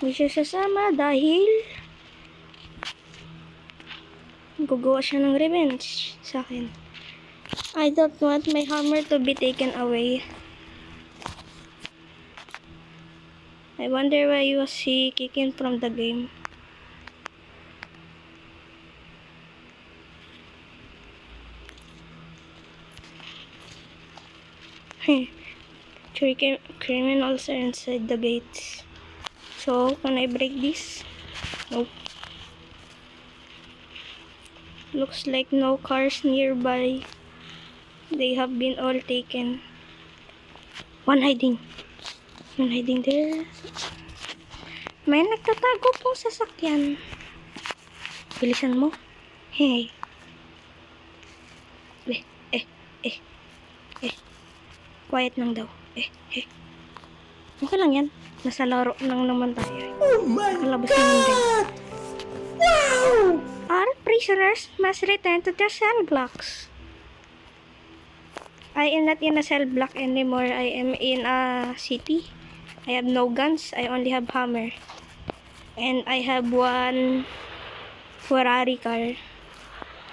Hindi siya sasama dahil gugawa siya ng revenge sa akin. I don't want my hammer to be taken away. I wonder why was he kicking from the game. Three criminals are inside the gates. So, can I break this? Nope. Looks like no cars nearby. They have been all taken. One hiding. One hiding there. May nagtatago pong sasakyan. Bilisan mo. Hey. Eh. Quiet lang daw. Okay lang yan. Nasa laro lang naman tayo. Oh my God! Wow! All prisoners must return to their cell blocks. I am not in a cell block anymore. I am in a city. I have no guns. I only have hammer. And I have one Ferrari car.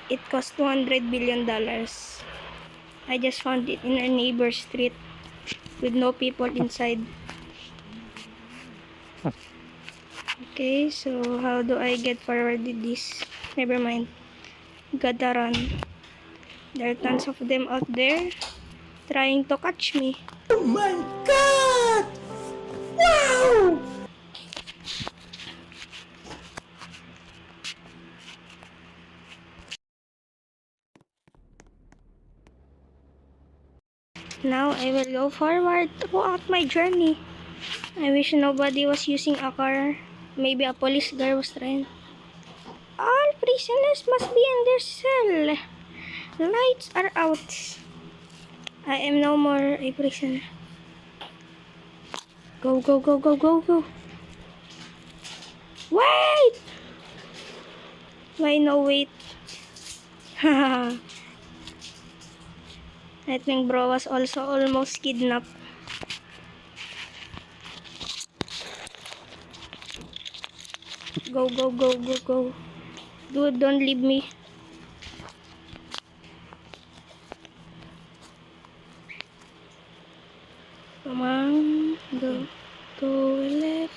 It cost $200 billion. I just found it in a neighbor's street with no people inside. Okay, so how do I get forward with this? Never mind. Gotta run. There are tons of them out there trying to catch me. Oh my God! Wow! Now I will go forward throughout my journey. I wish nobody was using a car. Maybe a police guard was trying. All prisoners must be in their cell. Lights are out. I am no more a prisoner. Go. Wait! Why no wait? Haha. I think bro was also almost kidnapped. Go. Dude, don't leave me. Come on. Go left.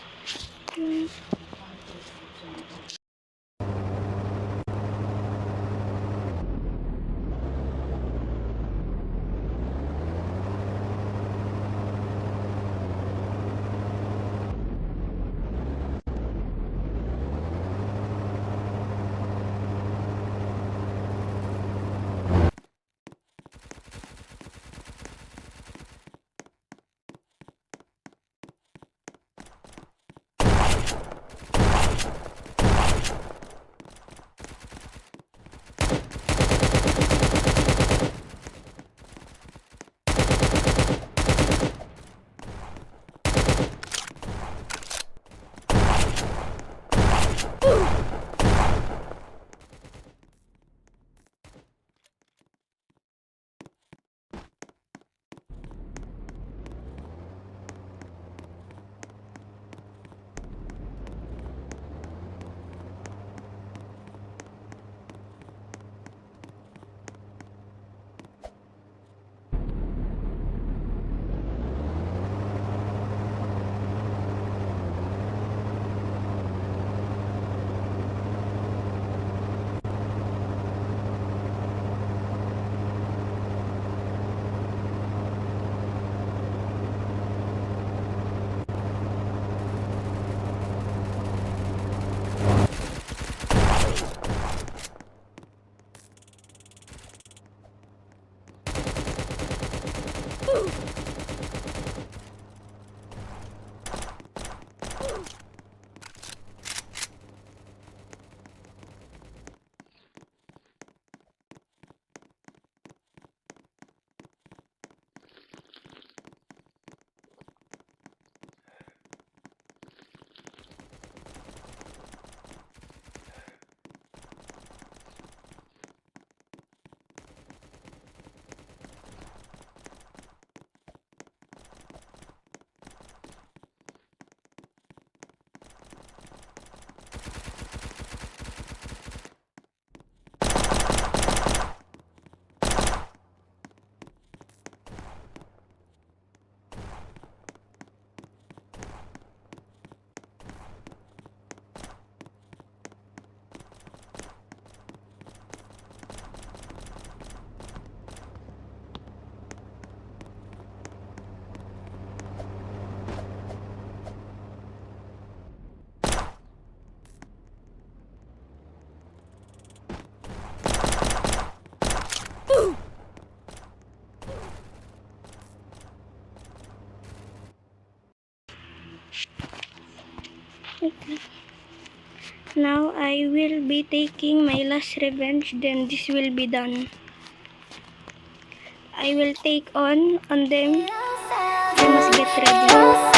Wait lang. Now, I will be taking my last revenge, then this will be done. I will take on them. I must get ready.